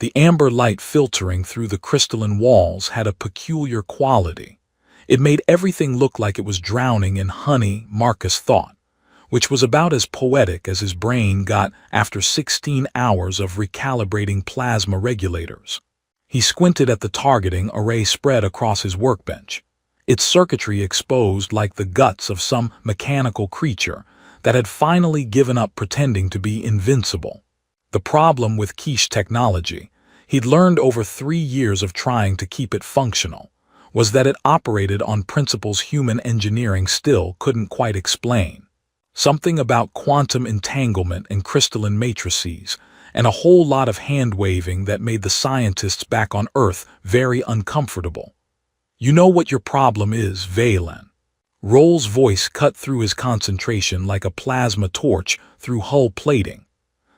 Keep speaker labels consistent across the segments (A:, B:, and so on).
A: The amber light filtering through the crystalline walls had a peculiar quality. It made everything look like it was drowning in honey, Marcus thought, which was about as poetic as his brain got after 16 hours of recalibrating plasma regulators. He squinted at the targeting array spread across his workbench, its circuitry exposed like the guts of some mechanical creature that had finally given up pretending to be invincible. The problem with quiche technology, he'd learned over 3 years of trying to keep it functional, was that it operated on principles human engineering still couldn't quite explain. Something about quantum entanglement and crystalline matrices, and a whole lot of hand-waving that made the scientists back on Earth very uncomfortable. "You know what your problem is, Valen." Roll's voice cut through his concentration like a plasma torch through hull plating.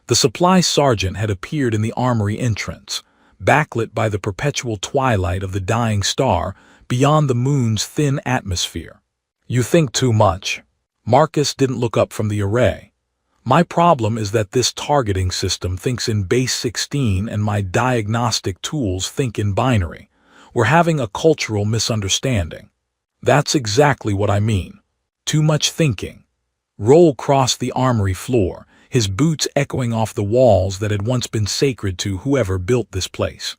A: The supply sergeant had appeared in the armory entrance, backlit by the perpetual twilight of the dying star beyond the moon's thin atmosphere. "You think too much." Marcus didn't look up from the array. "My problem is that this targeting system thinks in base 16 and my diagnostic tools think in binary. We're having a cultural misunderstanding." "That's exactly what I mean. Too much thinking." Roll crossed the armory floor, his boots echoing off the walls that had once been sacred to whoever built this place.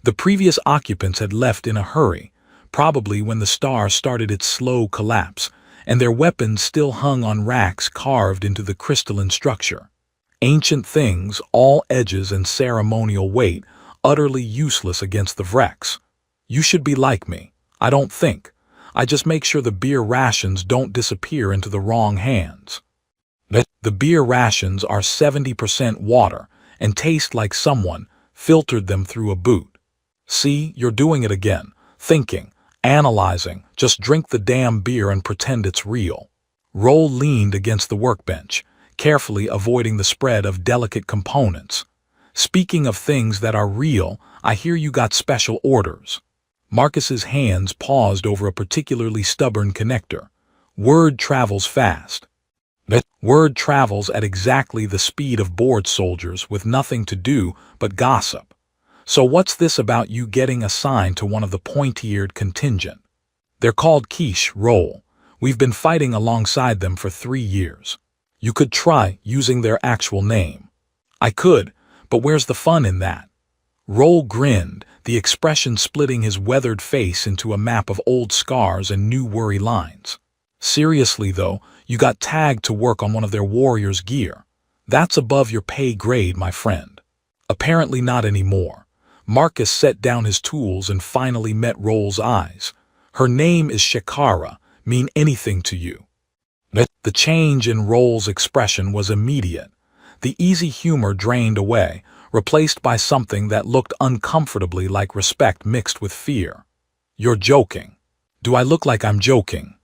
A: The previous occupants had left in a hurry, probably when the star started its slow collapse, and their weapons still hung on racks carved into the crystalline structure. Ancient things, all edges and ceremonial weight, utterly useless against the wrecks. "You should be like me. I don't think. I just make sure the beer rations don't disappear into the wrong hands." The beer rations are 70% water and taste like someone filtered them through a boot. "See, you're doing it again. Thinking, analyzing, just drink the damn beer and pretend it's real." Roll leaned against the workbench, carefully avoiding the spread of delicate components. "Speaking of things that are real, I hear you got special orders." Marcus's hands paused over a particularly stubborn connector. "Word travels fast." "Word travels at exactly the speed of bored soldiers with nothing to do but gossip. So what's this about you getting assigned to one of the pointy-eared contingent?" "They're called quiche, Roll. We've been fighting alongside them for 3 years. You could try using their actual name." "I could, but where's the fun in that?" Roll grinned, the expression splitting his weathered face into a map of old scars and new worry lines. "Seriously, though, you got tagged to work on one of their warriors' gear. That's above your pay grade, my friend." "Apparently not anymore." Marcus set down his tools and finally met Roll's eyes. "Her name is Shakara. Mean anything to you?" The change in Roll's expression was immediate. The easy humor drained away, replaced by something that looked uncomfortably like respect mixed with fear. "You're joking." "Do I look like I'm joking?"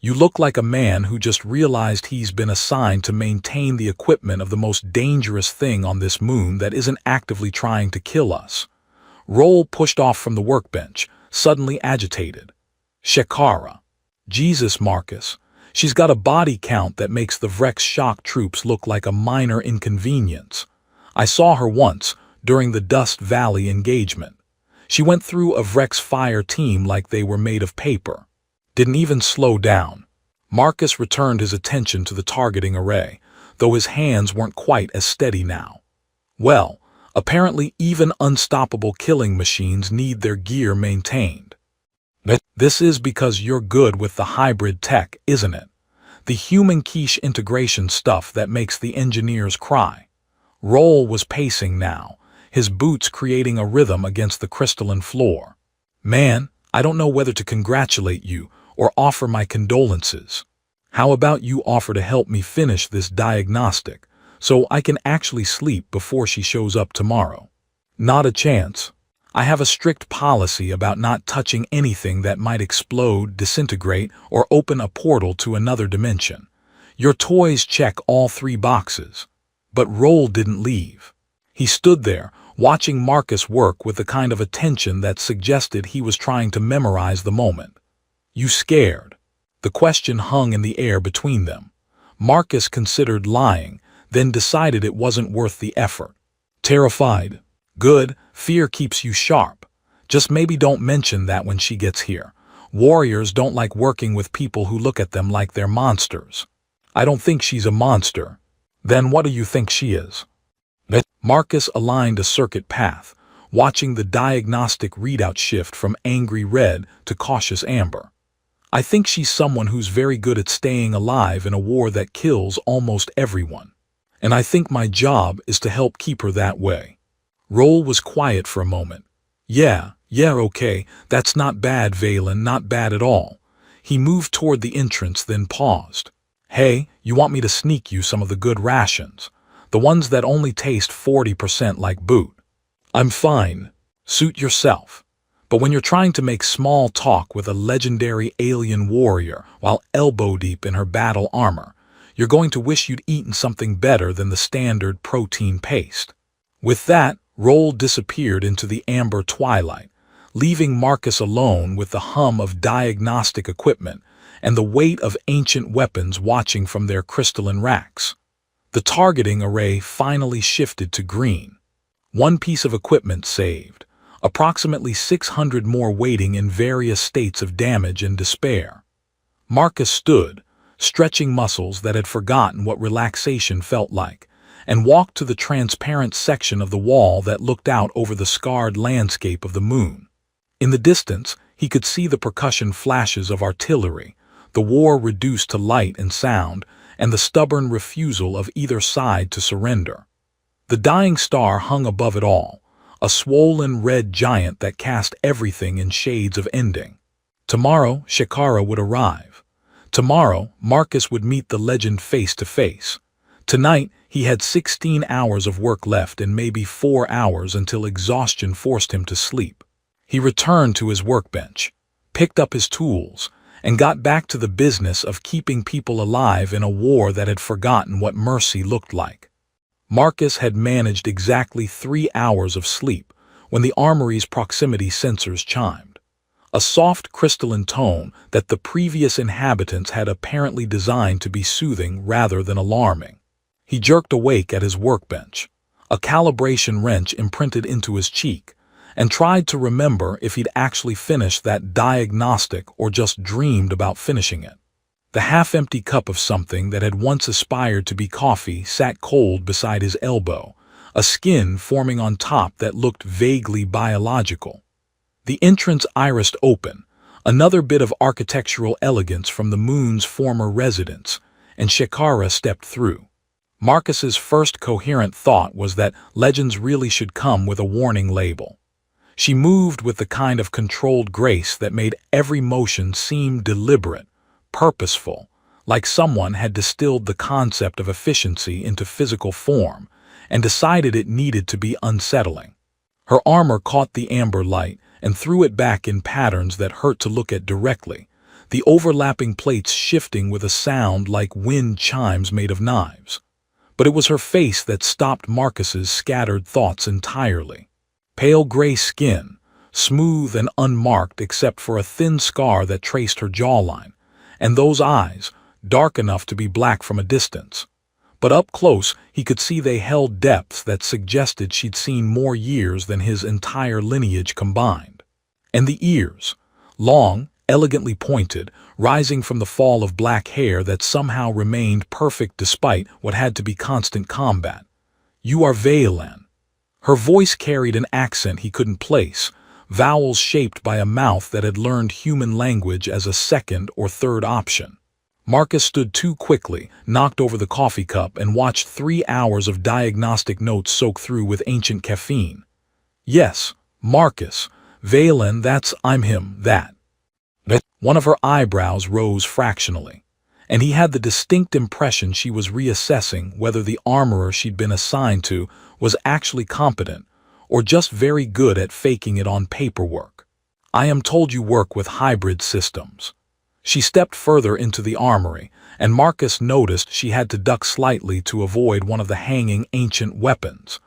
A: "You look like a man who just realized he's been assigned to maintain the equipment of the most dangerous thing on this moon that isn't actively trying to kill us." Roll pushed off from the workbench, suddenly agitated. "Shakara. Jesus, Marcus. She's got a body count that makes the Vrex shock troops look like a minor inconvenience. I saw her once, during the Dust Valley engagement. She went through a Vrex fire team like they were made of paper. Didn't even slow down." Marcus returned his attention to the targeting array, though his hands weren't quite as steady now. "Well, apparently even unstoppable killing machines need their gear maintained." "This is because you're good with the hybrid tech, isn't it? The human quiche integration stuff that makes the engineers cry." Roll was pacing now, his boots creating a rhythm against the crystalline floor. "Man, I don't know whether to congratulate you or offer my condolences. How about you offer to help me finish this diagnostic so I can actually sleep before she shows up tomorrow?" "Not a chance. I have a strict policy about not touching anything that might explode, disintegrate, or open a portal to another dimension. Your toys check all 3 boxes." But Roll didn't leave. He stood there, watching Marcus work with the kind of attention that suggested he was trying to memorize the moment. "You scared?" The question hung in the air between them. Marcus considered lying, then decided it wasn't worth the effort. "Terrified." Good, fear keeps you sharp. Just maybe don't mention that when she gets here. Warriors don't like working with people who look at them like they're monsters. I don't think she's a monster. Then what do you think she is? Marcus aligned a circuit path, watching the diagnostic readout shift from angry red to cautious amber. I think she's someone who's very good at staying alive in a war that kills almost everyone. And I think my job is to help keep her that way. Roll was quiet for a moment. Yeah, okay, that's not bad, Valen, not bad at all. He moved toward the entrance, then paused. Hey, you want me to sneak you some of the good rations? The ones that only taste 40% like boot. I'm fine. Suit yourself. But when you're trying to make small talk with a legendary alien warrior while elbow-deep in her battle armor, you're going to wish you'd eaten something better than the standard protein paste. With that, Roll disappeared into the amber twilight, leaving Marcus alone with the hum of diagnostic equipment and the weight of ancient weapons watching from their crystalline racks. The targeting array finally shifted to green. One piece of equipment saved, approximately 600 more waiting in various states of damage and despair. Marcus stood, stretching muscles that had forgotten what relaxation felt like, and walked to the transparent section of the wall that looked out over the scarred landscape of the moon. In the distance, he could see the percussion flashes of artillery, the war reduced to light and sound, and the stubborn refusal of either side to surrender. The dying star hung above it all, a swollen red giant that cast everything in shades of ending. Tomorrow, Shikara would arrive. Tomorrow, Marcus would meet the legend face to face. Tonight, he had 16 hours of work left and maybe 4 hours until exhaustion forced him to sleep. He returned to his workbench, picked up his tools, and got back to the business of keeping people alive in a war that had forgotten what mercy looked like. Marcus had managed exactly 3 hours of sleep when the armory's proximity sensors chimed, a soft crystalline tone that the previous inhabitants had apparently designed to be soothing rather than alarming. He jerked awake at his workbench, a calibration wrench imprinted into his cheek, and tried to remember if he'd actually finished that diagnostic or just dreamed about finishing it. The half-empty cup of something that had once aspired to be coffee sat cold beside his elbow, a skin forming on top that looked vaguely biological. The entrance irised open, another bit of architectural elegance from the moon's former residence, and Shikara stepped through. Marcus's first coherent thought was that legends really should come with a warning label. She moved with the kind of controlled grace that made every motion seem deliberate, purposeful, like someone had distilled the concept of efficiency into physical form and decided it needed to be unsettling. Her armor caught the amber light and threw it back in patterns that hurt to look at directly, the overlapping plates shifting with a sound like wind chimes made of knives. But it was her face that stopped Marcus's scattered thoughts entirely. Pale gray skin, smooth and unmarked except for a thin scar that traced her jawline, and those eyes, dark enough to be black from a distance. But up close, he could see they held depths that suggested she'd seen more years than his entire lineage combined. And the ears, long, elegantly pointed, rising from the fall of black hair that somehow remained perfect despite what had to be constant combat. You are Valen. Her voice carried an accent he couldn't place, vowels shaped by a mouth that had learned human language as a second or third option. Marcus stood too quickly, knocked over the coffee cup, and watched 3 hours of diagnostic notes soak through with ancient caffeine. Yes, Marcus. Valen, I'm him, that. One of her eyebrows rose fractionally, and he had the distinct impression she was reassessing whether the armorer she'd been assigned to was actually competent or just very good at faking it on paperwork. I am told you work with hybrid systems. She stepped further into the armory, and Marcus noticed she had to duck slightly to avoid one of the hanging ancient weapons.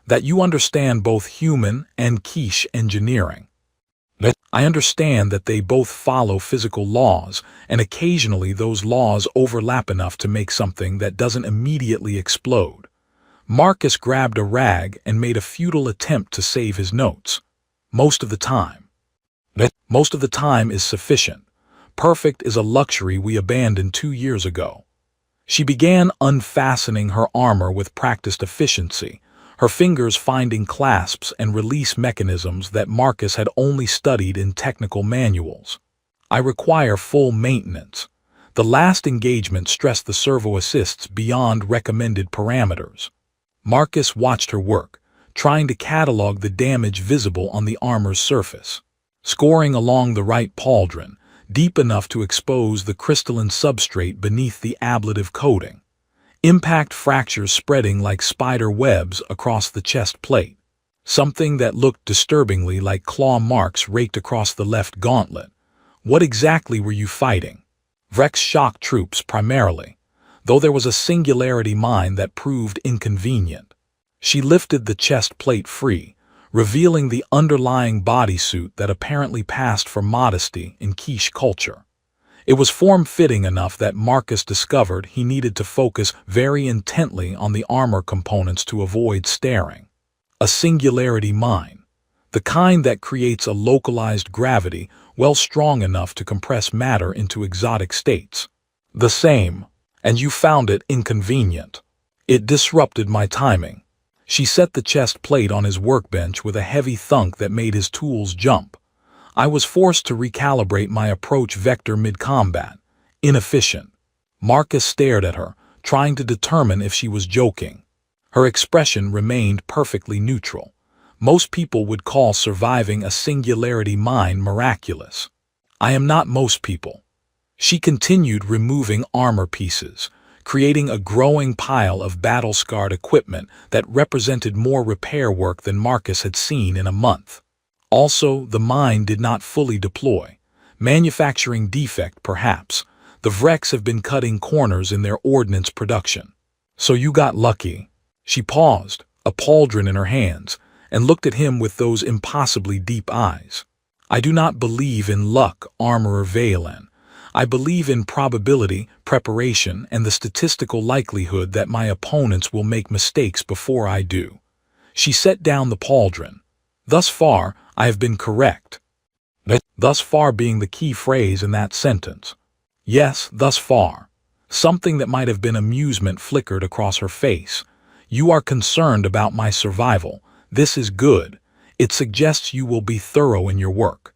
A: That you understand both human and quiche engineering. I understand that they both follow physical laws, and occasionally those laws overlap enough to make something that doesn't immediately explode. Marcus grabbed a rag and made a futile attempt to save his notes. Most of the time. Most of the time is sufficient. Perfect is a luxury we abandoned 2 years ago. She began unfastening her armor with practiced efficiency, her fingers finding clasps and release mechanisms that Marcus had only studied in technical manuals. I require full maintenance. The last engagement stressed the servo assists beyond recommended parameters. Marcus watched her work, trying to catalog the damage visible on the armor's surface, scoring along the right pauldron, deep enough to expose the crystalline substrate beneath the ablative coating. Impact fractures spreading like spider webs across the chest plate, something that looked disturbingly like claw marks raked across the left gauntlet. What exactly were you fighting? Vrex shock troops primarily, though there was a singularity mine that proved inconvenient. She lifted the chest plate free, revealing the underlying bodysuit that apparently passed for modesty in quiche culture. It was form-fitting enough that Marcus discovered he needed to focus very intently on the armor components to avoid staring. A singularity mine, the kind that creates a localized gravity well strong enough to compress matter into exotic states. The same, and you found it inconvenient. It disrupted my timing. She set the chest plate on his workbench with a heavy thunk that made his tools jump. I was forced to recalibrate my approach vector mid-combat. Inefficient. Marcus stared at her, trying to determine if she was joking. Her expression remained perfectly neutral. Most people would call surviving a singularity mine miraculous. I am not most people. She continued removing armor pieces, creating a growing pile of battle-scarred equipment that represented more repair work than Marcus had seen in a month. Also, the mine did not fully deploy. Manufacturing defect, perhaps. The Vrex have been cutting corners in their ordnance production. So you got lucky. She paused, a pauldron in her hands, and looked at him with those impossibly deep eyes. I do not believe in luck, Armorer Valen. I believe in probability, preparation, and the statistical likelihood that my opponents will make mistakes before I do. She set down the pauldron. Thus far, I have been correct. Thus far being the key phrase in that sentence. Yes, thus far. Something that might have been amusement flickered across her face. You are concerned about my survival. This is good. It suggests you will be thorough in your work.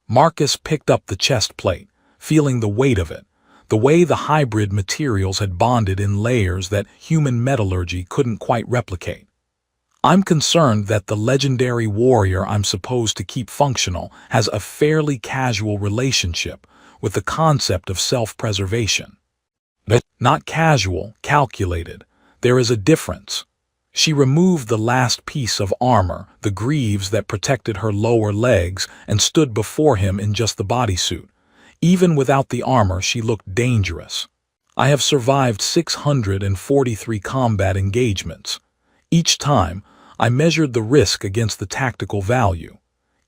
A: Marcus picked up the chest plate, feeling the weight of it, the way the hybrid materials had bonded in layers that human metallurgy couldn't quite replicate. I'm concerned that the legendary warrior I'm supposed to keep functional has a fairly casual relationship with the concept of self-preservation. Not casual, calculated. There is a difference. She removed the last piece of armor, the greaves that protected her lower legs, and stood before him in just the bodysuit. Even without the armor, she looked dangerous. I have survived 643 combat engagements. Each time, I measured the risk against the tactical value.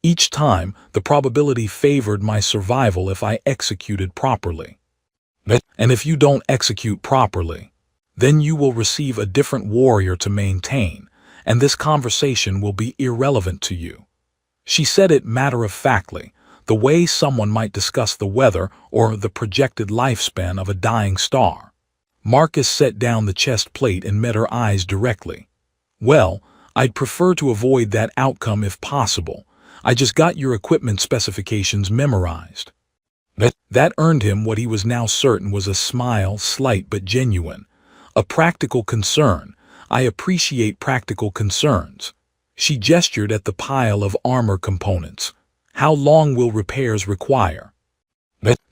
A: Each time, the probability favored my survival if I executed properly. And if you don't execute properly, then you will receive a different warrior to maintain, and this conversation will be irrelevant to you. She said it matter-of-factly, the way someone might discuss the weather or the projected lifespan of a dying star. Marcus set down the chest plate and met her eyes directly. Well, I'd prefer to avoid that outcome if possible. I just got your equipment specifications memorized. That earned him what he was now certain was a smile, slight but genuine. A practical concern. I appreciate practical concerns. She gestured at the pile of armor components. How long will repairs require?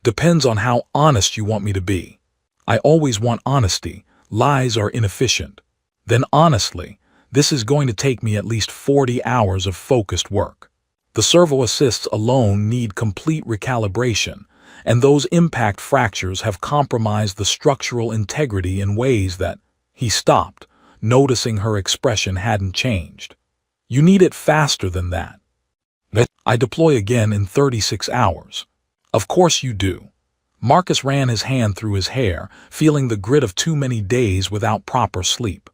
A: Depends on how honest you want me to be. I always want honesty. Lies are inefficient. Then honestly, this is going to take me at least 40 hours of focused work. The servo assists alone need complete recalibration, and those impact fractures have compromised the structural integrity in ways that... He stopped, noticing her expression hadn't changed. You need it faster than that. I deploy again in 36 hours. Of course you do. Marcus ran his hand through his hair, feeling the grit of too many days without proper sleep.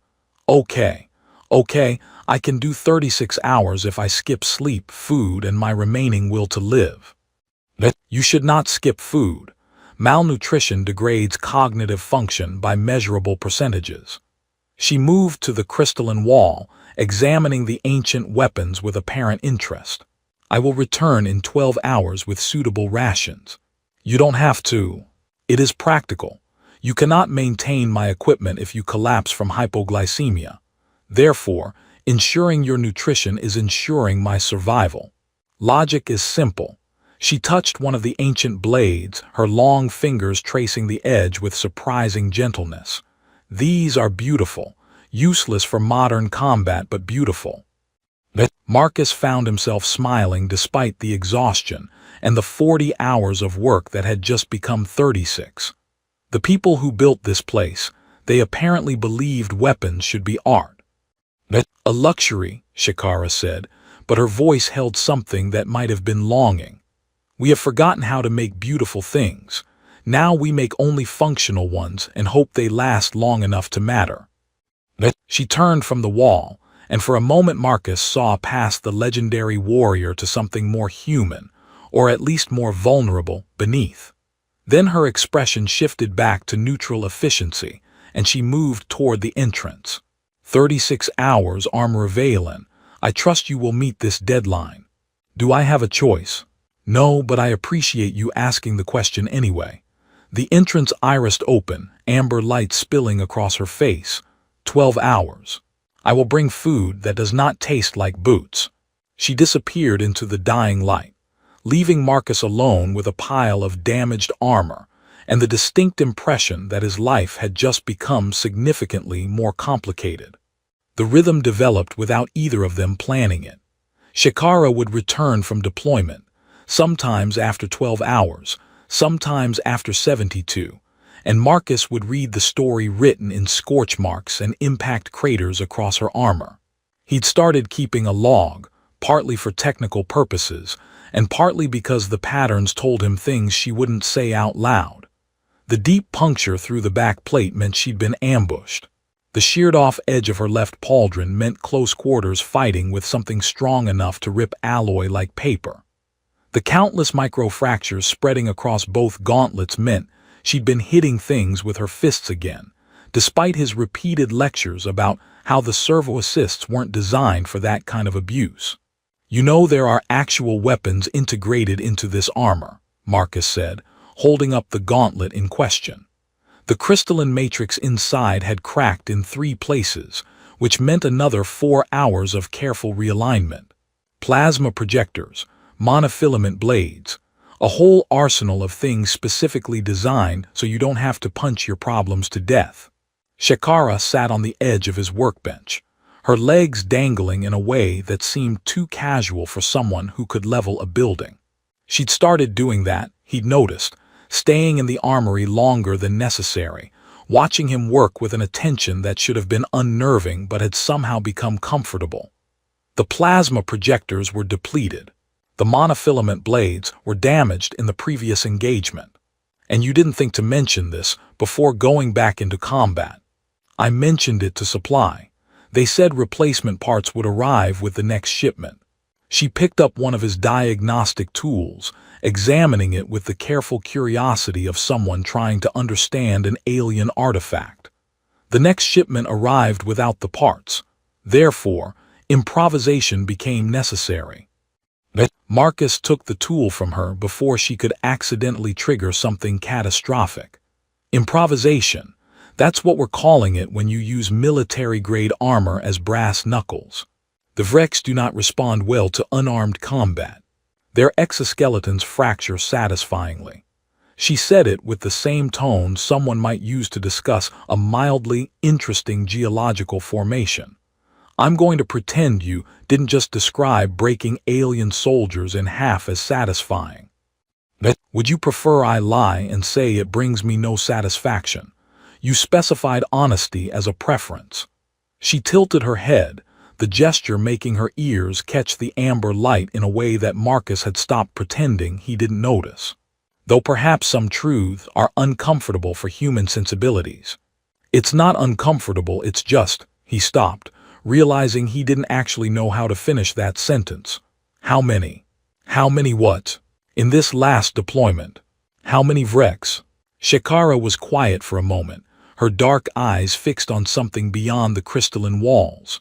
A: Okay, okay, I can do 36 hours if I skip sleep, food, and my remaining will to live. You should not skip food. Malnutrition degrades cognitive function by measurable percentages. She moved to the crystalline wall, examining the ancient weapons with apparent interest. I will return in 12 hours with suitable rations. You don't have to. It is practical. You cannot maintain my equipment if you collapse from hypoglycemia. Therefore, ensuring your nutrition is ensuring my survival. Logic is simple. She touched one of the ancient blades, her long fingers tracing the edge with surprising gentleness. These are beautiful, useless for modern combat but beautiful. Marcus found himself smiling despite the exhaustion and the 40 hours of work that had just become 36. The people who built this place, they apparently believed weapons should be art. A luxury, Shikara said, but her voice held something that might have been longing. We have forgotten how to make beautiful things. Now we make only functional ones and hope they last long enough to matter. She turned from the wall, and for a moment Marcus saw past the legendary warrior to something more human, or at least more vulnerable, beneath. Then her expression shifted back to neutral efficiency, and she moved toward the entrance. 36 hours, Armor Valen. I trust you will meet this deadline. Do I have a choice? No, but I appreciate you asking the question anyway. The entrance irised open, amber light spilling across her face. 12 hours. I will bring food that does not taste like boots. She disappeared into the dying light, leaving Marcus alone with a pile of damaged armor and the distinct impression that his life had just become significantly more complicated. The rhythm developed without either of them planning it. Shikara would return from deployment, sometimes after 12 hours, sometimes after 72, and Marcus would read the story written in scorch marks and impact craters across her armor. He'd started keeping a log, partly for technical purposes, and partly because the patterns told him things she wouldn't say out loud. The deep puncture through the back plate meant she'd been ambushed. The sheared-off edge of her left pauldron meant close quarters fighting with something strong enough to rip alloy like paper. The countless microfractures spreading across both gauntlets meant she'd been hitting things with her fists again, despite his repeated lectures about how the servo assists weren't designed for that kind of abuse. You know there are actual weapons integrated into this armor, Marcus said, holding up the gauntlet in question. The crystalline matrix inside had cracked in 3 places, which meant another 4 hours of careful realignment. Plasma projectors, monofilament blades, a whole arsenal of things specifically designed so you don't have to punch your problems to death. Shikara sat on the edge of his workbench, her legs dangling in a way that seemed too casual for someone who could level a building. She'd started doing that, he'd noticed, staying in the armory longer than necessary, watching him work with an attention that should have been unnerving but had somehow become comfortable. The plasma projectors were depleted. The monofilament blades were damaged in the previous engagement. And you didn't think to mention this before going back into combat. I mentioned it to supply. They said replacement parts would arrive with the next shipment. She picked up one of his diagnostic tools, examining it with the careful curiosity of someone trying to understand an alien artifact. The next shipment arrived without the parts. Therefore, improvisation became necessary. Marcus took the tool from her before she could accidentally trigger something catastrophic. Improvisation. That's what we're calling it when you use military-grade armor as brass knuckles. The Vrex do not respond well to unarmed combat. Their exoskeletons fracture satisfyingly. She said it with the same tone someone might use to discuss a mildly interesting geological formation. I'm going to pretend you didn't just describe breaking alien soldiers in half as satisfying. Would you prefer I lie and say it brings me no satisfaction? You specified honesty as a preference. She tilted her head, the gesture making her ears catch the amber light in a way that Marcus had stopped pretending he didn't notice. Though perhaps some truths are uncomfortable for human sensibilities. It's not uncomfortable, it's just, He stopped, realizing he didn't actually know how to finish that sentence. How many? How many what? In this last deployment. How many wrecks? Shikara was quiet for a moment, her dark eyes fixed on something beyond the crystalline walls.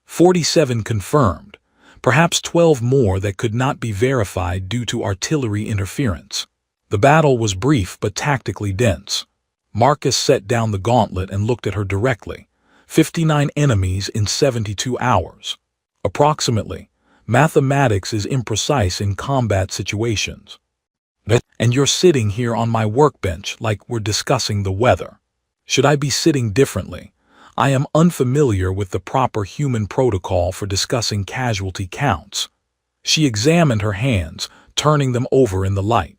A: 47 confirmed, perhaps 12 more that could not be verified due to artillery interference. The battle was brief but tactically dense. Marcus set down the gauntlet and looked at her directly. 59 enemies in 72 hours. Approximately. Mathematics is imprecise in combat situations. And you're sitting here on my workbench like we're discussing the weather. Should I be sitting differently? I am unfamiliar with the proper human protocol for discussing casualty counts. She examined her hands, turning them over in the light.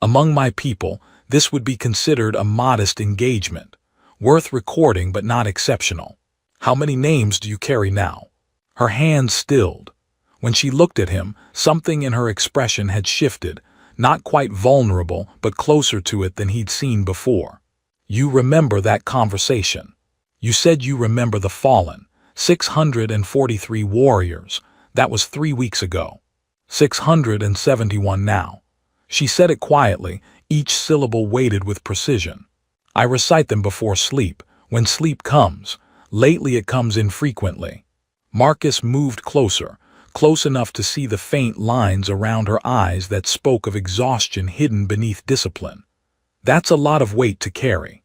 A: Among my people, this would be considered a modest engagement, worth recording but not exceptional. How many names do you carry now? Her hands stilled. When she looked at him, something in her expression had shifted, not quite vulnerable but closer to it than he'd seen before. You remember that conversation. You said you remember the fallen, 643 warriors. That was 3 weeks ago. 671 now. She said it quietly, each syllable weighted with precision. I recite them before sleep, when sleep comes. Lately it comes infrequently. Marcus moved closer, close enough to see the faint lines around her eyes that spoke of exhaustion hidden beneath discipline. That's a lot of weight to carry.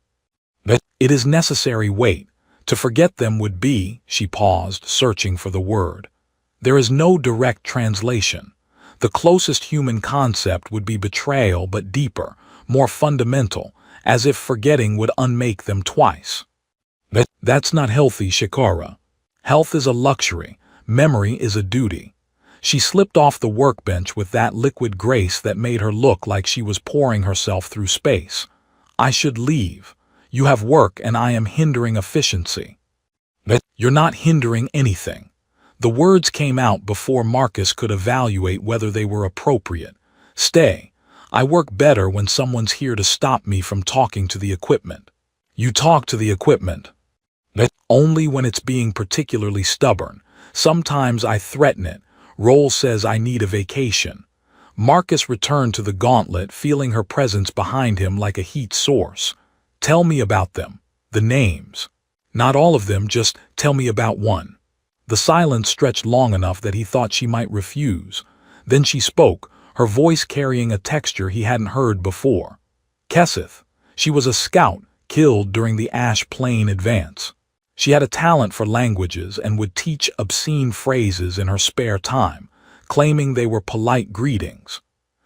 A: But it is necessary weight. To forget them would be, she paused, searching for the word. There is no direct translation. The closest human concept would be betrayal, but deeper, more fundamental, as if forgetting would unmake them twice. But that's not healthy, Shikara. Health is a luxury, memory is a duty. She slipped off the workbench with that liquid grace that made her look like she was pouring herself through space. I should leave. You have work and I am hindering efficiency. But you're not hindering anything. The words came out before Marcus could evaluate whether they were appropriate. Stay. I work better when someone's here to stop me from talking to the equipment. You talk to the equipment. But only when it's being particularly stubborn. Sometimes I threaten it. Roll says I need a vacation. Marcus returned to the gauntlet, feeling her presence behind him like a heat source. Tell me about them. The names. Not all of them, just tell me about one. The silence stretched long enough that he thought she might refuse. Then she spoke, her voice carrying a texture he hadn't heard before. Kesseth. She was a scout, killed during the Ash Plain advance. She had a talent for languages and would teach obscene phrases in her spare time, claiming they were polite greetings.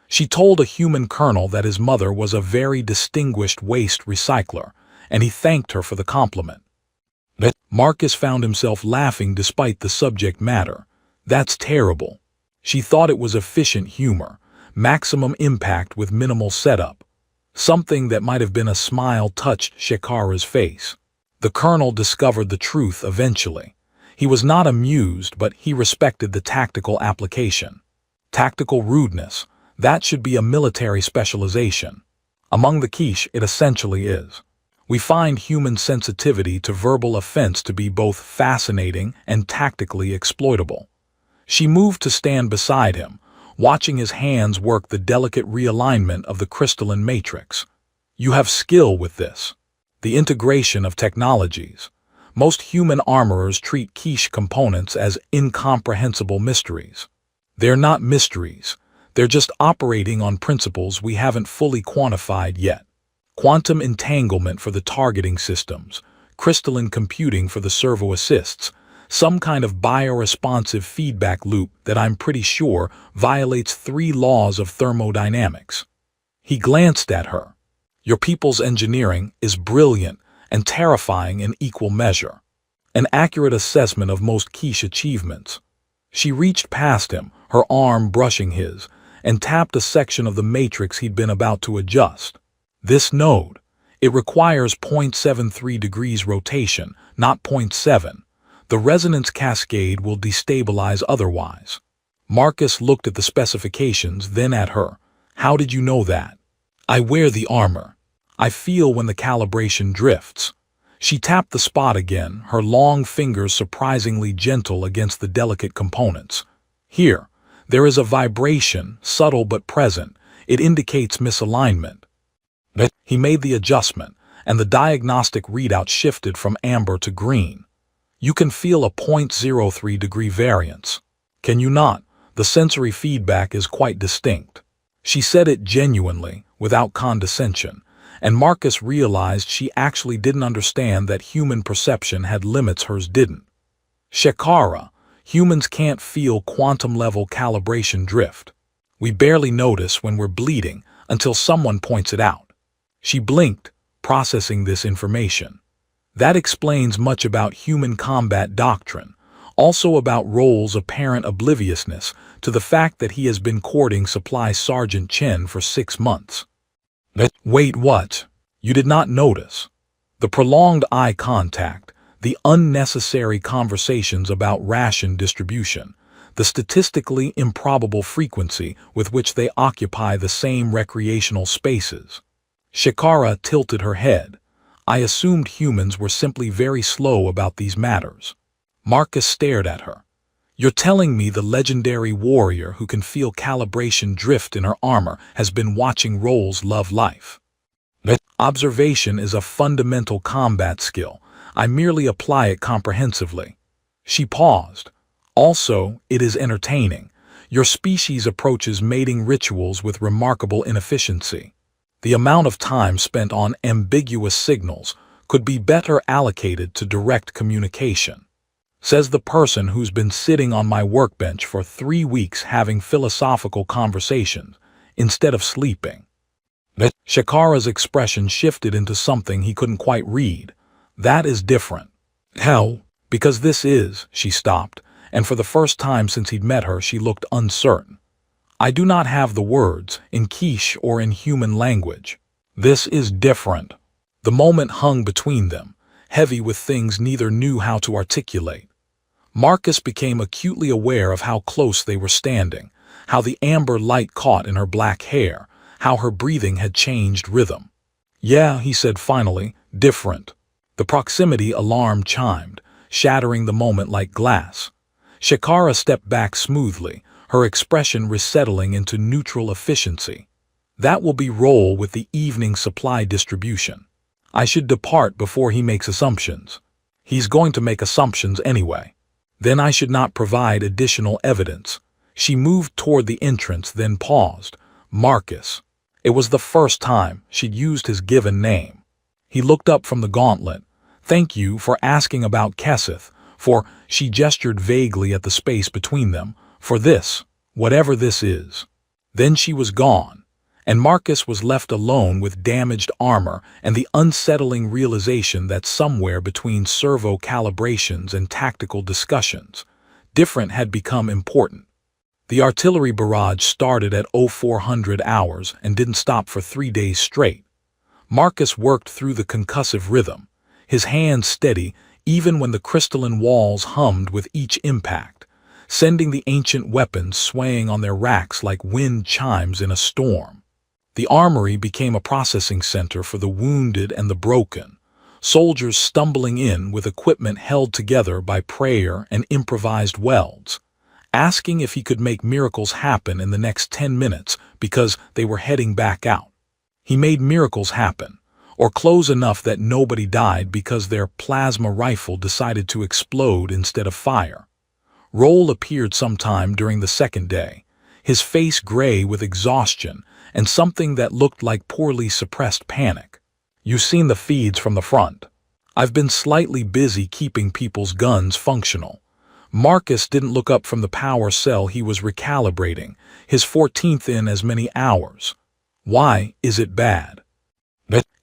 A: She told a human colonel that his mother was a very distinguished waste recycler, and he thanked her for the compliment. But Marcus found himself laughing despite the subject matter. That's terrible. She thought it was efficient humor, maximum impact with minimal setup. Something that might have been a smile touched Shikara's face. The colonel discovered the truth eventually. He was not amused, but he respected the tactical application. Tactical rudeness, that should be a military specialization. Among the quiche, it essentially is. We find human sensitivity to verbal offense to be both fascinating and tactically exploitable. She moved to stand beside him, watching his hands work the delicate realignment of the crystalline matrix. You have skill with this. The integration of technologies. Most human armorers treat quiche components as incomprehensible mysteries. They're not mysteries. They're just operating on principles we haven't fully quantified yet. Quantum entanglement for the targeting systems, crystalline computing for the servo assists, some kind of bioresponsive feedback loop that I'm pretty sure violates 3 laws of thermodynamics. He glanced at her. Your people's engineering is brilliant and terrifying in equal measure. An accurate assessment of most quiche achievements. She reached past him, her arm brushing his, and tapped a section of the matrix he'd been about to adjust. This node, it requires 0.73 degrees rotation, not 0.7. The resonance cascade will destabilize otherwise. Marcus looked at the specifications, then at her. How did you know that? I wear the armor. I feel when the calibration drifts. She tapped the spot again, her long fingers surprisingly gentle against the delicate components. Here, there is a vibration, subtle but present. It indicates misalignment. He made the adjustment, and the diagnostic readout shifted from amber to green. You can feel a 0.03-degree variance. Can you not? The sensory feedback is quite distinct. She said it genuinely, without condescension, and Marcus realized she actually didn't understand that human perception had limits hers didn't. Shekara, humans can't feel quantum-level calibration drift. We barely notice when we're bleeding until someone points it out. She blinked, processing this information. That explains much about human combat doctrine, also about Roll's apparent obliviousness to the fact that he has been courting Supply Sergeant Chen for 6 months. Wait, what? You did not notice? The prolonged eye contact, the unnecessary conversations about ration distribution, the statistically improbable frequency with which they occupy the same recreational spaces. Shekara tilted her head. I assumed humans were simply very slow about these matters. Marcus stared at her. You're telling me the legendary warrior who can feel calibration drift in her armor has been watching Roll's love life. Observation is a fundamental combat skill. I merely apply it comprehensively. She paused. Also, it is entertaining. Your species approaches mating rituals with remarkable inefficiency. The amount of time spent on ambiguous signals could be better allocated to direct communication. Says the person who's been sitting on my workbench for 3 weeks having philosophical conversations instead of sleeping. Shekara's expression shifted into something he couldn't quite read. That is different. How? Because this is, she stopped, and for the first time since he'd met her she looked uncertain. I do not have the words, in quiche or in human language. This is different. The moment hung between them, heavy with things neither knew how to articulate. Marcus became acutely aware of how close they were standing, how the amber light caught in her black hair, how her breathing had changed rhythm. Yeah, he said finally, different. The proximity alarm chimed, shattering the moment like glass. Shekara stepped back smoothly, her expression resettling into neutral efficiency. That will be Roll with the evening supply distribution. I should depart before he makes assumptions. He's going to make assumptions anyway. Then I should not provide additional evidence. She moved toward the entrance, then paused. Marcus. It was the first time she'd used his given name. He looked up from the gauntlet. Thank you for asking about Kesseth, for, she gestured vaguely at the space between them, for this, whatever this is. Then she was gone, and Marcus was left alone with damaged armor and the unsettling realization that somewhere between servo calibrations and tactical discussions, different had become important. The artillery barrage started at 0400 hours and didn't stop for 3 days straight. Marcus worked through the concussive rhythm, his hands steady even when the crystalline walls hummed with each impact, sending the ancient weapons swaying on their racks like wind chimes in a storm. The armory became a processing center for the wounded and the broken, soldiers stumbling in with equipment held together by prayer and improvised welds, asking if he could make miracles happen in the next 10 minutes because they were heading back out. He made miracles happen, or close enough that nobody died because their plasma rifle decided to explode instead of fire. Roll appeared sometime during the second day, his face gray with exhaustion and something that looked like poorly suppressed panic. You've seen the feeds from the front. I've been slightly busy keeping people's guns functional. Marcus didn't look up from the power cell he was recalibrating, his 14th in as many hours. Why is it bad?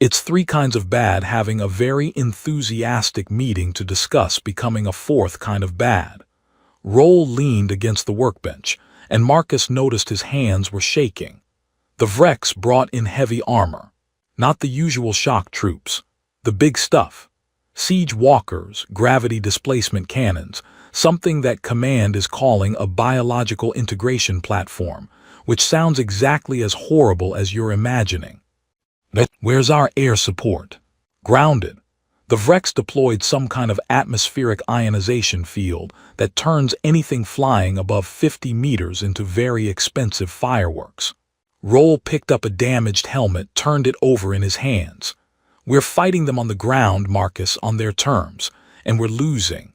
A: It's 3 kinds of bad, having a very enthusiastic meeting to discuss becoming a 4th kind of bad. Roll leaned against the workbench, and Marcus noticed his hands were shaking. The Vrex brought in heavy armor. Not the usual shock troops. The big stuff. Siege walkers, gravity displacement cannons, something that Command is calling a biological integration platform, which sounds exactly as horrible as you're imagining. Where's our air support? Grounded. The Vrex deployed some kind of atmospheric ionization field that turns anything flying above 50 meters into very expensive fireworks. Roll picked up a damaged helmet, turned it over in his hands. "We're fighting them on the ground, Marcus, on their terms, and we're losing."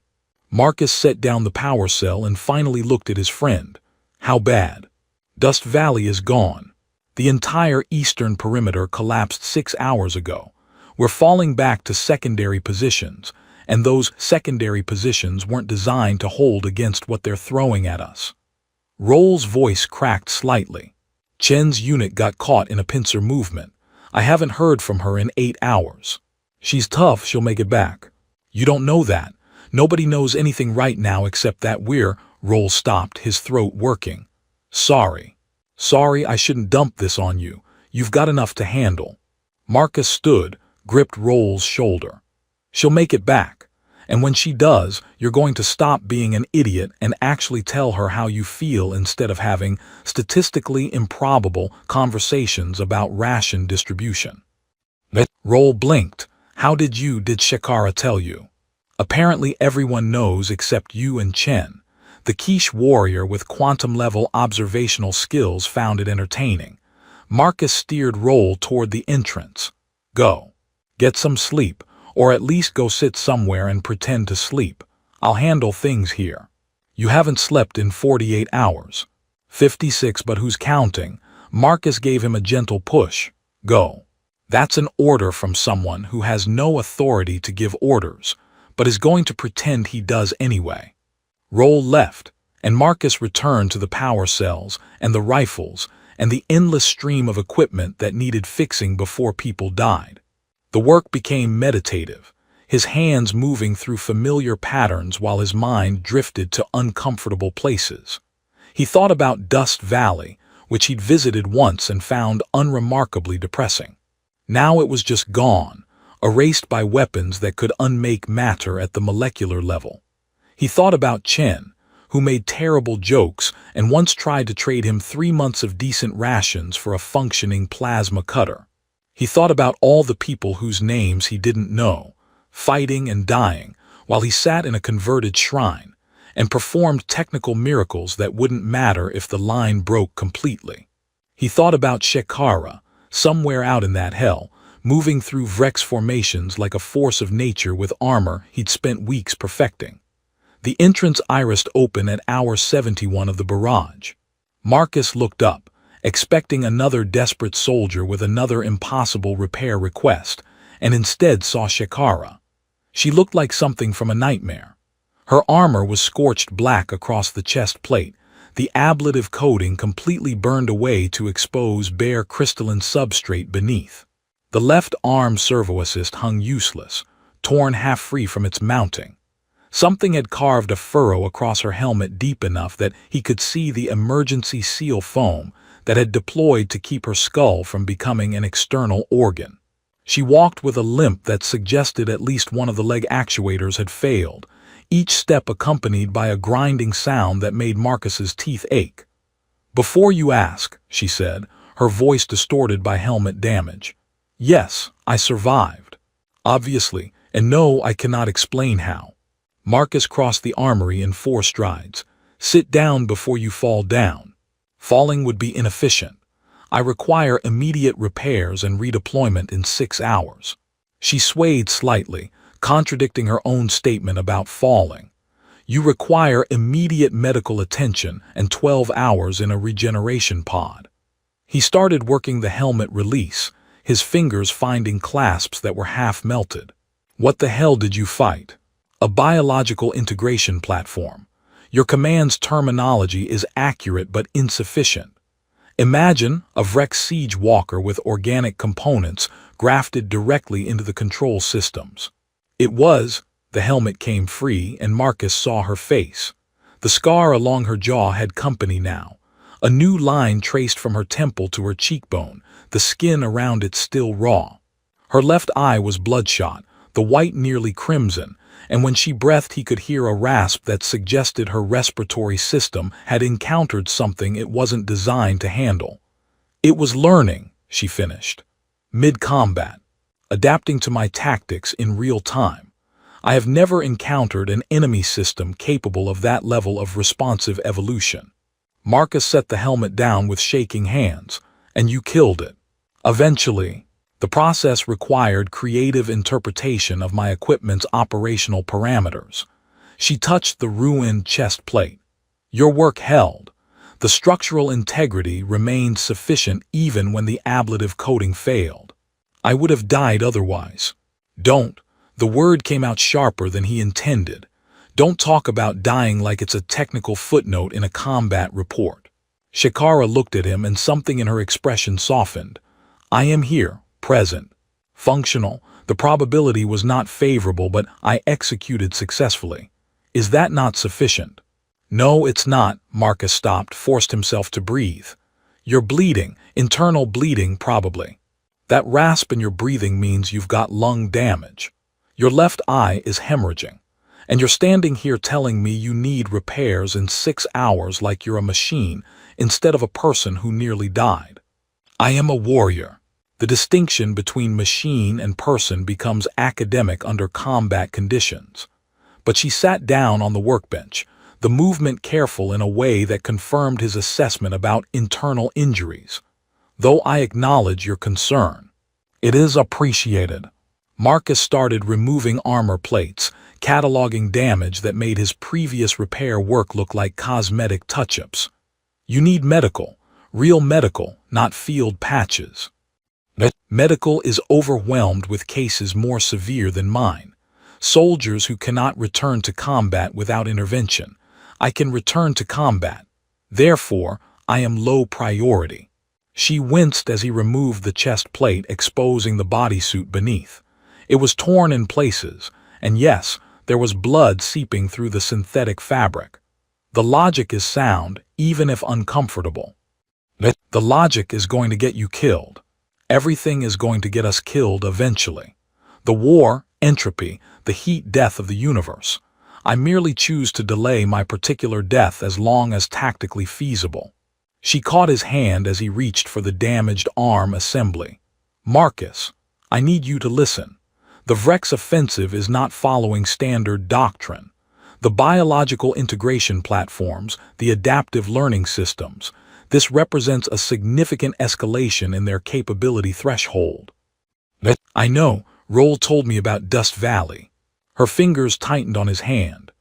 A: Marcus set down the power cell and finally looked at his friend. "How bad?" "Dust Valley is gone. The entire eastern perimeter collapsed 6 hours ago. We're falling back to secondary positions, and those secondary positions weren't designed to hold against what they're throwing at us." Roll's voice cracked slightly. "Chen's unit got caught in a pincer movement. I haven't heard from her in 8 hours. She's tough, she'll make it back." "You don't know that. Nobody knows anything right now except that we're—" Roll stopped, his throat working. "Sorry. Sorry, I shouldn't dump this on you. You've got enough to handle." Marcus stood, gripped Roll's shoulder. "She'll make it back. And when she does, you're going to stop being an idiot and actually tell her how you feel instead of having statistically improbable conversations about ration distribution." Roll blinked. Did Shekara tell you?" "Apparently everyone knows except you and Chen. The quiche warrior with quantum-level observational skills found it entertaining." Marcus steered Roll toward the entrance. "Go. Get some sleep, or at least go sit somewhere and pretend to sleep. I'll handle things here. You haven't slept in 48 hours. 56, but who's counting?" Marcus gave him a gentle push. "Go." That's an order from someone who has no authority to give orders, but is going to pretend he does anyway. Roll left, and Marcus returned to the power cells and the rifles and the endless stream of equipment that needed fixing before people died. The work became meditative, his hands moving through familiar patterns while his mind drifted to uncomfortable places. He thought about Dust Valley, which he'd visited once and found unremarkably depressing. Now it was just gone, erased by weapons that could unmake matter at the molecular level. He thought about Chen, who made terrible jokes and once tried to trade him 3 months of decent rations for a functioning plasma cutter. He thought about all the people whose names he didn't know, fighting and dying, while he sat in a converted shrine, and performed technical miracles that wouldn't matter if the line broke completely. He thought about Shekara, somewhere out in that hell, moving through Vrex formations like a force of nature with armor he'd spent weeks perfecting. The entrance irised open at hour 71 of the barrage. Marcus looked up, expecting another desperate soldier with another impossible repair request, and instead saw Shekara. She looked like something from a nightmare. Her armor was scorched black across the chest plate, the ablative coating completely burned away to expose bare crystalline substrate beneath. The left arm servoassist hung useless, torn half free from its mounting. Something had carved a furrow across her helmet deep enough that he could see the emergency seal foam that had deployed to keep her skull from becoming an external organ. She walked with a limp that suggested at least one of the leg actuators had failed, each step accompanied by a grinding sound that made Marcus's teeth ache. "Before you ask," she said, her voice distorted by helmet damage. "Yes, I survived. Obviously, and no, I cannot explain how." Marcus crossed the armory in 4 strides. "Sit down before you fall down. Falling would be inefficient. I require immediate repairs and redeployment in 6 hours." She swayed slightly, contradicting her own statement about falling. "You require immediate medical attention and 12 hours in a regeneration pod." He started working the helmet release, his fingers finding clasps that were half melted. "What the hell did you fight?" "A biological integration platform. Your command's terminology is accurate but insufficient. Imagine a Vrex siege walker with organic components grafted directly into the control systems." It was. The helmet came free, and Marcus saw her face. The scar along her jaw had company now. A new line traced from her temple to her cheekbone, the skin around it still raw. Her left eye was bloodshot, the white nearly crimson, and when she breathed he could hear a rasp that suggested her respiratory system had encountered something it wasn't designed to handle. "It was learning," she finished. "Mid-combat. adapting to my tactics in real time. I have never encountered an enemy system capable of that level of responsive evolution. Marcus set the helmet down with shaking hands, and you killed it. Eventually, the process required creative interpretation of my equipment's operational parameters. She touched the ruined chest plate. Your work held. The structural integrity remained sufficient even when the ablative coating failed. I would have died otherwise. Don't. The word came out sharper than he intended. Don't talk about dying like it's a technical footnote in a combat report. Shikara looked at him and something in her expression softened. I am here, present. Functional. The probability was not favorable, but I executed successfully. Is that not sufficient? No, it's not. Marcus stopped, forced himself to breathe. You're bleeding. Internal bleeding, probably. That rasp in your breathing means you've got lung damage. Your left eye is hemorrhaging. And you're standing here telling me you need repairs in 6 hours like you're a machine instead of a person who nearly died. I am a warrior. The distinction between machine and person becomes academic under combat conditions. But she sat down on the workbench, the movement careful in a way that confirmed his assessment about internal injuries. Though I acknowledge your concern, it is appreciated. Marcus started removing armor plates, cataloging damage that made his previous repair work look like cosmetic touch-ups. You need medical, real medical, not field patches. Medical is overwhelmed with cases more severe than mine. Soldiers who cannot return to combat without intervention. I can return to combat. Therefore, I am low priority. She winced as he removed the chest plate, exposing the bodysuit beneath. It was torn in places, and yes, there was blood seeping through the synthetic fabric. The logic is sound, even if uncomfortable. The logic is going to get you killed. Everything is going to get us killed eventually. The war, entropy, the heat death of the universe. I merely choose to delay my particular death as long as tactically feasible. She caught his hand as he reached for the damaged arm assembly. Marcus, I need you to listen. The Vrex offensive is not following standard doctrine. The biological integration platforms, the adaptive learning systems, this represents a significant escalation in their capability threshold. I know, Roll told me about Dust Valley. Her fingers tightened on his hand.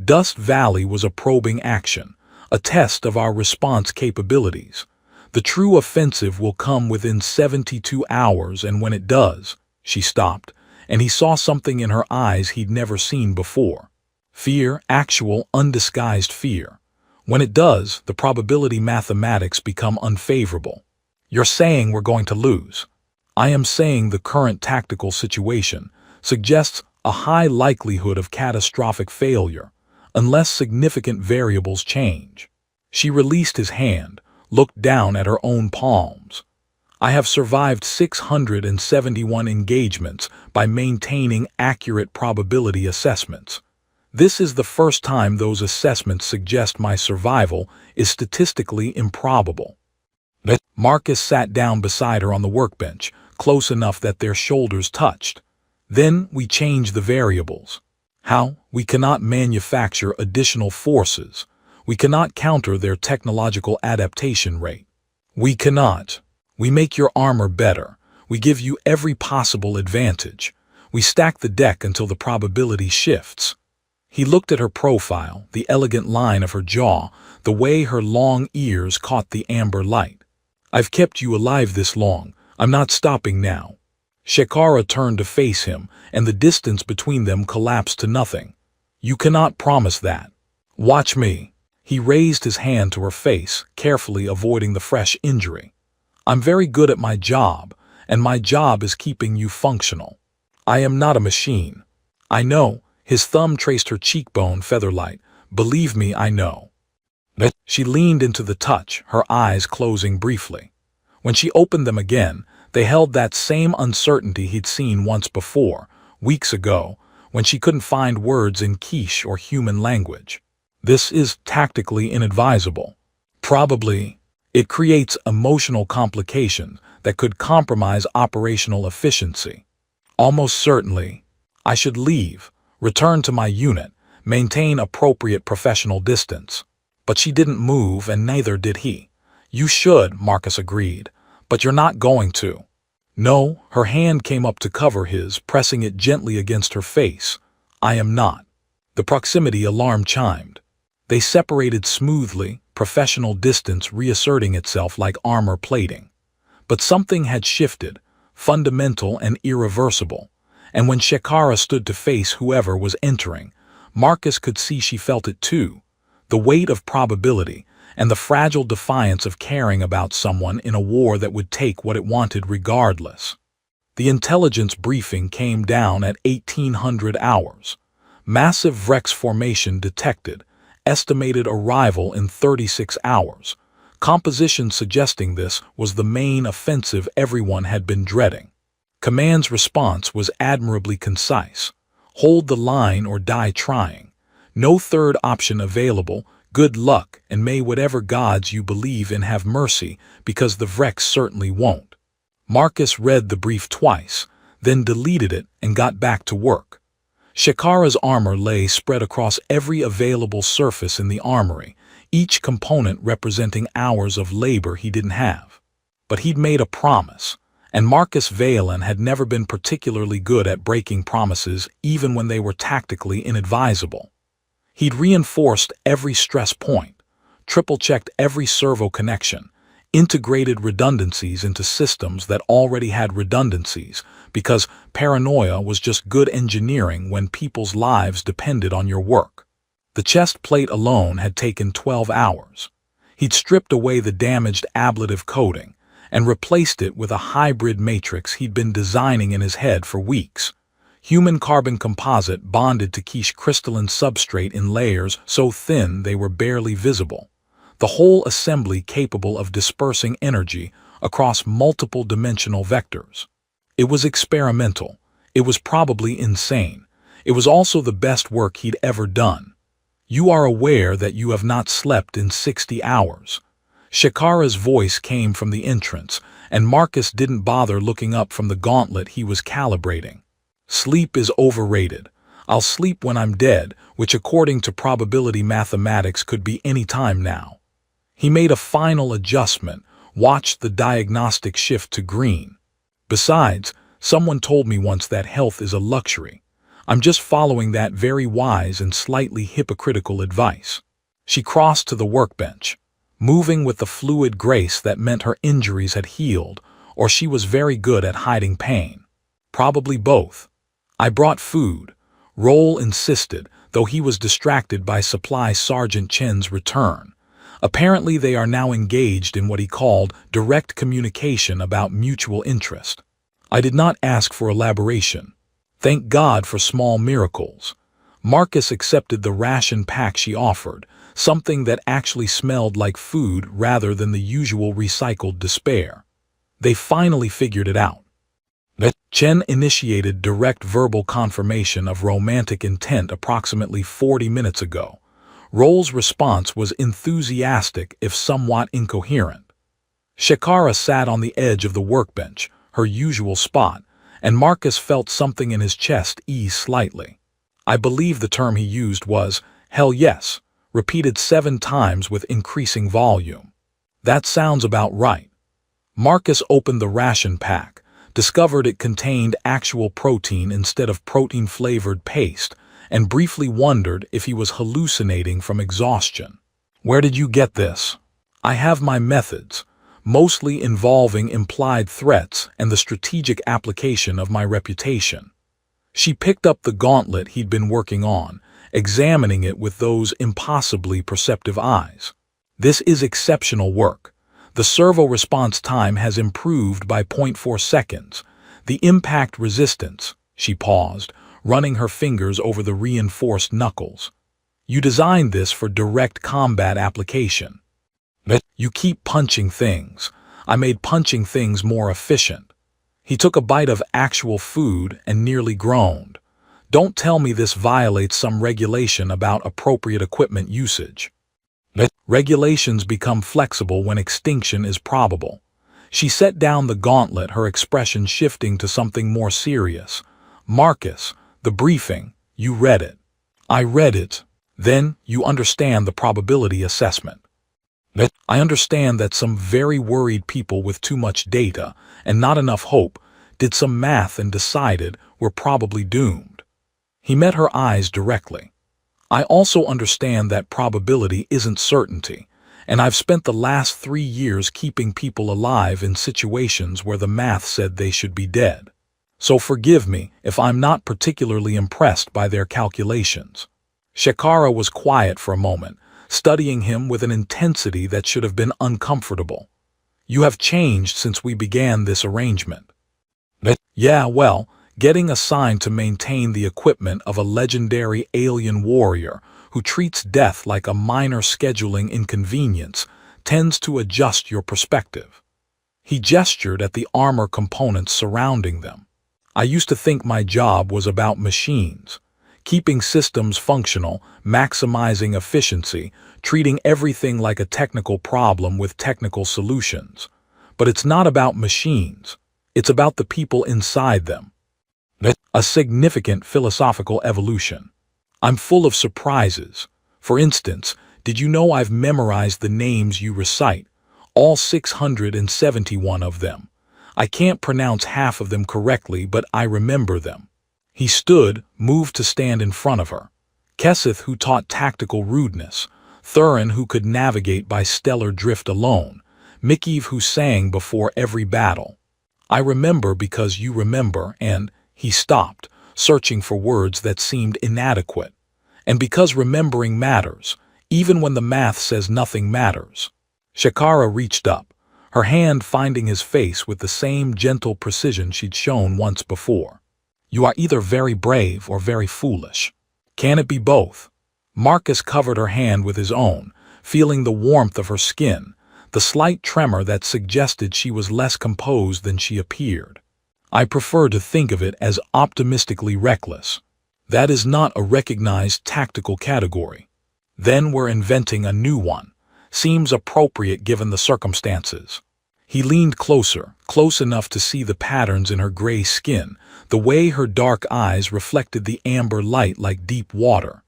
A: Dust Valley was a probing action, a test of our response capabilities. The true offensive will come within 72 hours, and when it does, she stopped, and he saw something in her eyes he'd never seen before. Fear, actual, undisguised fear. When it does, the probability mathematics become unfavorable. You're saying we're going to lose. I am saying the current tactical situation suggests a high likelihood of catastrophic failure, unless significant variables change. She released his hand, looked down at her own palms. I have survived 671 engagements by maintaining accurate probability assessments. This is the first time those assessments suggest my survival is statistically improbable. Marcus sat down beside her on the workbench, close enough that their shoulders touched. Then we change the variables. How? We cannot manufacture additional forces. We cannot counter their technological adaptation rate. We cannot. We make your armor better. We give you every possible advantage. We stack the deck until the probability shifts. He looked at her profile, the elegant line of her jaw, the way her long ears caught the amber light. I've kept you alive this long. I'm not stopping now. Shikara turned to face him, and the distance between them collapsed to nothing. You cannot promise that. Watch me. He raised his hand to her face, carefully avoiding the fresh injury. I'm very good at my job, and my job is keeping you functional. I am not a machine. I know. His thumb traced her cheekbone featherlight. Believe me, I know. She leaned into the touch, her eyes closing briefly. When she opened them again, they held that same uncertainty he'd seen once before, weeks ago, when she couldn't find words in quiche or human language. This is tactically inadvisable. Probably, it creates emotional complications that could compromise operational efficiency. Almost certainly. I should leave, return to my unit, maintain appropriate professional distance. But she didn't move, and neither did he. You should, Marcus agreed, but you're not going to. No, her hand came up to cover his, pressing it gently against her face. I am not. The proximity alarm chimed. They separated smoothly, professional distance reasserting itself like armor plating. But something had shifted, fundamental and irreversible, and when Shekara stood to face whoever was entering, Marcus could see she felt it too, the weight of probability and the fragile defiance of caring about someone in a war that would take what it wanted regardless. The intelligence briefing came down at 1800 hours. Massive Vrex formation detected, estimated arrival in 36 hours. Composition suggesting this was the main offensive everyone had been dreading. Command's response was admirably concise. Hold the line or die trying. No third option available. Good luck, and may whatever gods you believe in have mercy, because the Vrex certainly won't. Marcus read the brief twice, then deleted it and got back to work. Shekara's armor lay spread across every available surface in the armory, each component representing hours of labor he didn't have. But he'd made a promise, and Marcus Valen had never been particularly good at breaking promises even when they were tactically inadvisable. He'd reinforced every stress point, triple-checked every servo connection, integrated redundancies into systems that already had redundancies, because paranoia was just good engineering when people's lives depended on your work. The chest plate alone had taken 12 hours. He'd stripped away the damaged ablative coating and replaced it with a hybrid matrix he'd been designing in his head for weeks. Human carbon composite bonded to quiche crystalline substrate in layers so thin they were barely visible. The whole assembly capable of dispersing energy across multiple dimensional vectors. It was experimental. It was probably insane. It was also the best work he'd ever done. You are aware that you have not slept in 60 hours. Shekara's voice came from the entrance, and Marcus didn't bother looking up from the gauntlet he was calibrating. Sleep is overrated. I'll sleep when I'm dead, which according to probability mathematics could be any time now. He made a final adjustment, watched the diagnostic shift to green. Besides, someone told me once that health is a luxury. I'm just following that very wise and slightly hypocritical advice. She crossed to the workbench, moving with the fluid grace that meant her injuries had healed, or she was very good at hiding pain. Probably both. I brought food. Roll insisted, though he was distracted by Supply Sergeant Chen's return. Apparently they are now engaged in what he called direct communication about mutual interest. I did not ask for elaboration. Thank God for small miracles. Marcus accepted the ration pack she offered, something that actually smelled like food rather than the usual recycled despair. They finally figured it out. Chen initiated direct verbal confirmation of romantic intent approximately 40 minutes ago. Roll's response was enthusiastic if somewhat incoherent. Shekara sat on the edge of the workbench, her usual spot, and Marcus felt something in his chest ease slightly. I believe the term he used was, "hell yes," repeated 7 times with increasing volume. That sounds about right. Marcus opened the ration pack, discovered it contained actual protein instead of protein-flavored paste, and briefly wondered if he was hallucinating from exhaustion. Where did you get this? I have my methods, mostly involving implied threats and the strategic application of my reputation. She picked up the gauntlet he'd been working on, examining it with those impossibly perceptive eyes. This is exceptional work. The servo response time has improved by 0.4 seconds. The impact resistance, she paused, running her fingers over the reinforced knuckles. You designed this for direct combat application. You keep punching things. I made punching things more efficient. He took a bite of actual food and nearly groaned. Don't tell me this violates some regulation about appropriate equipment usage. Regulations become flexible when extinction is probable. She set down the gauntlet, her expression shifting to something more serious. Marcus, the briefing, you read it. I read it. Then you understand the probability assessment. I understand that some very worried people with too much data and not enough hope did some math and decided we're probably doomed. He met her eyes directly. I also understand that probability isn't certainty, and I've spent the last 3 years keeping people alive in situations where the math said they should be dead. So forgive me if I'm not particularly impressed by their calculations. Shekara was quiet for a moment, studying him with an intensity that should have been uncomfortable. You have changed since we began this arrangement. Yeah, well, getting assigned to maintain the equipment of a legendary alien warrior who treats death like a minor scheduling inconvenience tends to adjust your perspective. He gestured at the armor components surrounding them. I used to think my job was about machines, keeping systems functional, maximizing efficiency, treating everything like a technical problem with technical solutions. But it's not about machines. It's about the people inside them. A significant philosophical evolution. I'm full of surprises. For instance, did you know I've memorized the names you recite, all 671 of them? I can't pronounce half of them correctly, but I remember them. He stood, moved to stand in front of her. Keseth, who taught tactical rudeness. Thurin, who could navigate by stellar drift alone. Mikiv, who sang before every battle. I remember because you remember, and he stopped, searching for words that seemed inadequate. And because remembering matters, even when the math says nothing matters. Shekara reached up, her hand finding his face with the same gentle precision she'd shown once before. You are either very brave or very foolish. Can it be both? Marcus covered her hand with his own, feeling the warmth of her skin, the slight tremor that suggested she was less composed than she appeared. I prefer to think of it as optimistically reckless. That is not a recognized tactical category. Then we're inventing a new one. Seems appropriate given the circumstances. He leaned closer, close enough to see the patterns in her gray skin, the way her dark eyes reflected the amber light like deep water.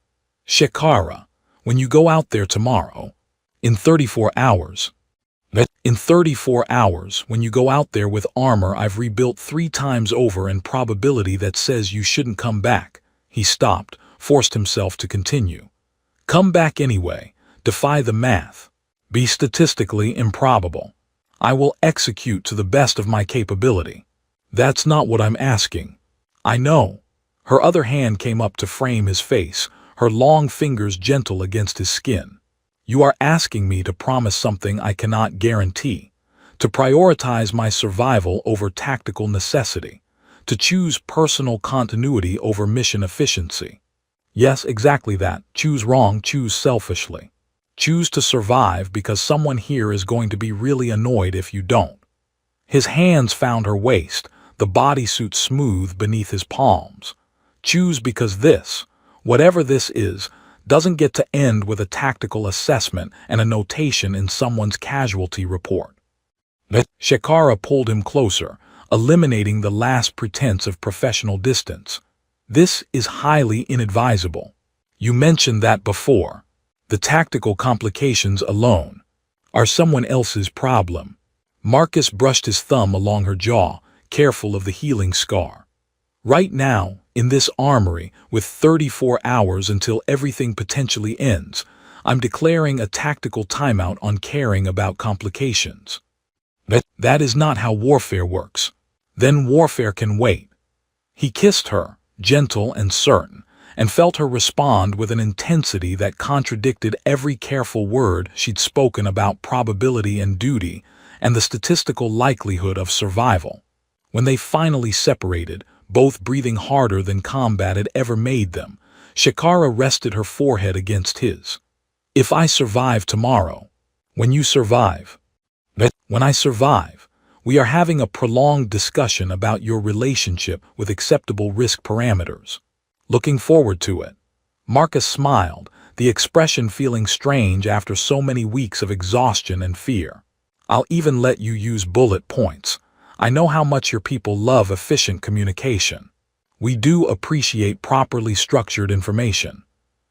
A: Shekara, when you go out there tomorrow, in 34 hours, when you go out there with armor I've rebuilt 3 times over and probability that says you shouldn't come back. He stopped, forced himself to continue. Come back anyway, defy the math. Be statistically improbable. I will execute to the best of my capability. That's not what I'm asking. I know. Her other hand came up to frame his face, her long fingers gentle against his skin. You are asking me to promise something I cannot guarantee, to prioritize my survival over tactical necessity, to choose personal continuity over mission efficiency. Yes, exactly that. Choose wrong, choose selfishly. Choose to survive because someone here is going to be really annoyed if you don't. His hands found her waist, the bodysuit smooth beneath his palms. Choose because this, whatever this is, doesn't get to end with a tactical assessment and a notation in someone's casualty report. Shekara pulled him closer, eliminating the last pretense of professional distance. This is highly inadvisable. You mentioned that before. The tactical complications alone are someone else's problem. Marcus brushed his thumb along her jaw, careful of the healing scar. Right now, in this armory, with 34 hours until everything potentially ends, I'm declaring a tactical timeout on caring about complications. That is not how warfare works. Then warfare can wait. He kissed her, gentle and certain, and felt her respond with an intensity that contradicted every careful word she'd spoken about probability and duty and the statistical likelihood of survival. When they finally separated, both breathing harder than combat had ever made them, Shekara rested her forehead against his. If I survive tomorrow, when you survive, when I survive, we are having a prolonged discussion about your relationship with acceptable risk parameters. Looking forward to it. Marcus smiled, the expression feeling strange after so many weeks of exhaustion and fear. I'll even let you use bullet points. I know how much your people love efficient communication. We do appreciate properly structured information.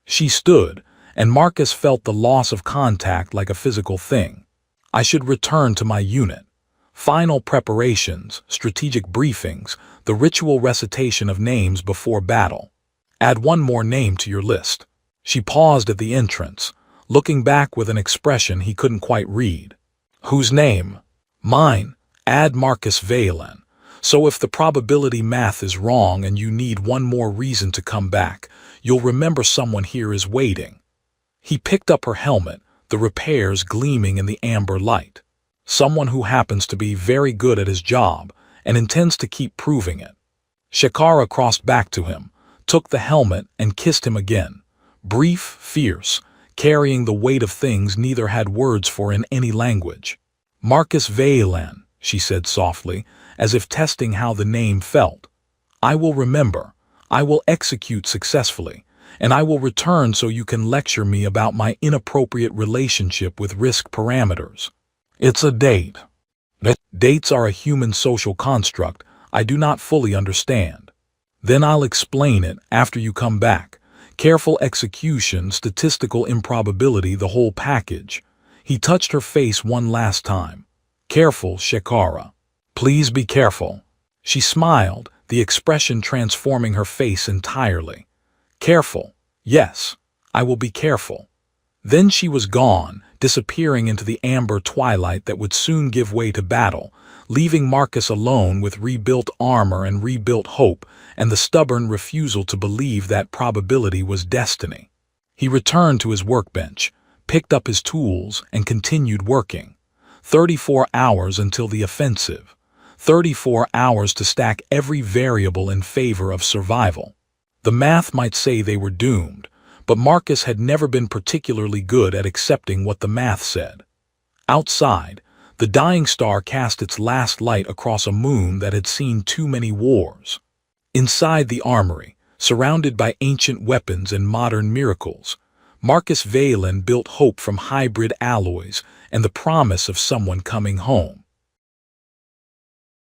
A: She stood, and Marcus felt the loss of contact like a physical thing. I should return to my unit. Final preparations, strategic briefings, the ritual recitation of names before battle. Add one more name to your list. She paused at the entrance, looking back with an expression he couldn't quite read. Whose name? Mine. Add Marcus Valen. So if the probability math is wrong and you need one more reason to come back, you'll remember someone here is waiting. He picked up her helmet, the repairs gleaming in the amber light. Someone who happens to be very good at his job and intends to keep proving it. Shakara crossed back to him, took the helmet and kissed him again. Brief, fierce, carrying the weight of things neither had words for in any language. Marcus Valen, she said softly, as if testing how the name felt. I will remember. I will execute successfully, and I will return so you can lecture me about my inappropriate relationship with risk parameters. It's a date. Dates are a human social construct I do not fully understand. Then I'll explain it after you come back. Careful execution, statistical improbability, the whole package. He touched her face one last time. Careful, Shakara. Please be careful. She smiled, the expression transforming her face entirely. Careful. Yes, I will be careful. Then she was gone, disappearing into the amber twilight that would soon give way to battle, leaving Marcus alone with rebuilt armor and rebuilt hope and the stubborn refusal to believe that probability was destiny. He returned to his workbench, picked up his tools, and continued working. 34 hours until the offensive. 34 hours to stack every variable in favor of survival. The math might say they were doomed, but Marcus had never been particularly good at accepting what the math said. Outside, the dying star cast its last light across a moon that had seen too many wars. Inside the armory, surrounded by ancient weapons and modern miracles, Marcus Valen built hope from hybrid alloys and the promise of someone coming home.